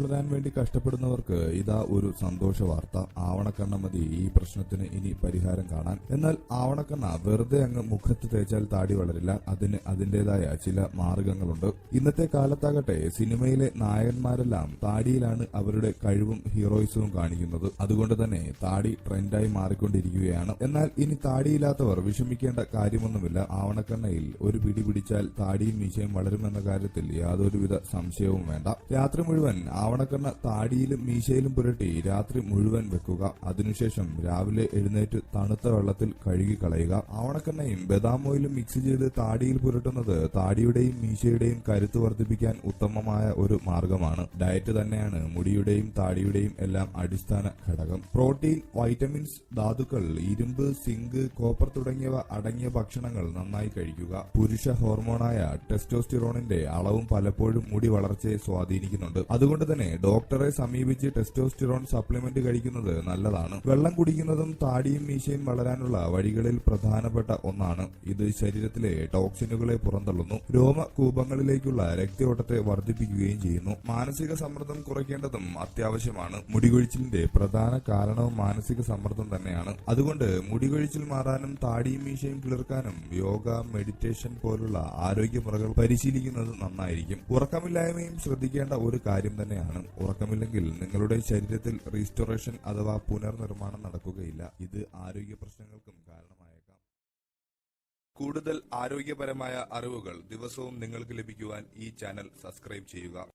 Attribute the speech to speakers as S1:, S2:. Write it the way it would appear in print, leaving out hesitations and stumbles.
S1: വളരാൻ വേണ്ടി കഷ്ടപ്പെടുന്നവർക്ക് ഇതാ ഒരു സന്തോഷ വാർത്ത. ആവണക്കണ്ണ മതി ഈ പ്രശ്നത്തിന് ഇനി പരിഹാരം കാണാൻ. എന്നാൽ ആവണക്കണ്ണ വെറുതെ അങ്ങ് മുഖത്ത് തേച്ചാൽ താടി വളരില്ല. അതിന് അതിന്റേതായ ചില മാർഗങ്ങളുണ്ട്. ഇന്നത്തെ കാലത്താകട്ടെ സിനിമയിലെ നായകന്മാരെല്ലാം താടിയിലാണ് അവരുടെ കഴിവും ഹീറോയിസവും കാണിക്കുന്നത്. അതുകൊണ്ട് തന്നെ താടി ട്രെൻഡായി മാറിക്കൊണ്ടിരിക്കുകയാണ്. എന്നാൽ ഇനി താടിയില്ലാത്തവർ വിഷമിക്കേണ്ട കാര്യമൊന്നുമില്ല. ആവണക്കണ്ണയിൽ ഒരു പിടി പിടിച്ചാൽ താടിയും മീശയും വളരുമെന്ന കാര്യത്തിൽ യാതൊരുവിധ സംശയവും വേണ്ട. രാത്രി മുഴുവൻ ആവണക്കണ്ണ താടിയിലും മീശയിലും പുരട്ടി രാത്രി മുഴുവൻ വെക്കുക. അതിനുശേഷം രാവിലെ എഴുന്നേറ്റ് തണുത്ത വെള്ളത്തിൽ കഴുകി കളയുക. ആവണക്കണ്ണയും ബദാം ഓയിലും മിക്സ് ചെയ്ത് താടിയിൽ പുരട്ടുന്നത് താടിയുടെയും മീശയുടെയും കരുത്ത് വർദ്ധിപ്പിക്കാൻ ഉത്തമമായ ഒരു മാർഗമാണ്. ഡയറ്റ് തന്നെയാണ് മുടിയുടെയും താടിയുടെയും എല്ലാം അടിസ്ഥാന ഘടകം. പ്രോട്ടീൻ, വൈറ്റമിൻസ്, ധാതുക്കൾ, ഇരുമ്പ്, സിങ്ക്, കോപ്പർ തുടങ്ങിയവ അടങ്ങിയ ഭക്ഷണങ്ങൾ നന്നായി കഴിക്കുക. പുരുഷ ഹോർമോണായ ടെസ്റ്റോസ്റ്റിറോണിന്റെ അളവും പലപ്പോഴും മുടി വളർച്ചയെ സ്വാധീനിക്കുന്നുണ്ട്. അതുകൊണ്ട് തന്നെ ഡോക്ടറെ സമീപിച്ച് ടെസ്റ്റോസ്റ്റിറോൺ സപ്ലിമെന്റ് കഴിക്കുന്നത് നല്ലതാണ്. വെള്ളം കുടിക്കുന്നതും താടിയും മീശയും വളരാനുള്ള വഴികളിൽ പ്രധാനപ്പെട്ട ഒന്നാണ്. ഇത് ശരീരത്തിലെ ടോക്സിനുകളെ പുറന്തള്ളുന്നു, രോമകൂപങ്ങളിലേക്കുള്ള രക്തയോട്ടത്തെ വർദ്ധിപ്പിക്കുകയും ചെയ്യുന്നു. മാനസിക സമ്മർദ്ദം കുറയ്ക്കേണ്ടതും അത്യാവശ്യമാണ്. മുടികൊഴിച്ചിലിന്റെ പ്രധാന കാരണവും മാനസിക സമ്മർദ്ദം തന്നെയാണ്. അതുകൊണ്ട് മുടികൊഴിച്ചിൽ മാറാനും താടിയും മീശയും കിളിർക്കാനും യോഗ, മെഡിറ്റേഷൻ പോലുള്ള ആരോഗ്യമുറകൾ പരിശീലിക്കുന്നത് നന്നായിരിക്കും. ഉറക്കമില്ലായ്മയും ശ്രദ്ധിക്കേണ്ട ഒരു കാര്യം തന്നെയാണ്. ഉറക്കമില്ലെങ്കിൽ നിങ്ങളുടെ ശരീരത്തിൽ റീസ്റ്റോറേഷൻ അഥവാ പുനർനിർമ്മാണം നടക്കുകയില്ല. ഇത് ആരോഗ്യ പ്രശ്നങ്ങൾക്കും കാരണമായേക്കാം. കൂടുതൽ ആരോഗ്യപരമായ അറിവുകൾ ദിവസവും നിങ്ങൾക്ക് ലഭിക്കുവാൻ ഈ ചാനൽ സബ്സ്ക്രൈബ് ചെയ്യുക.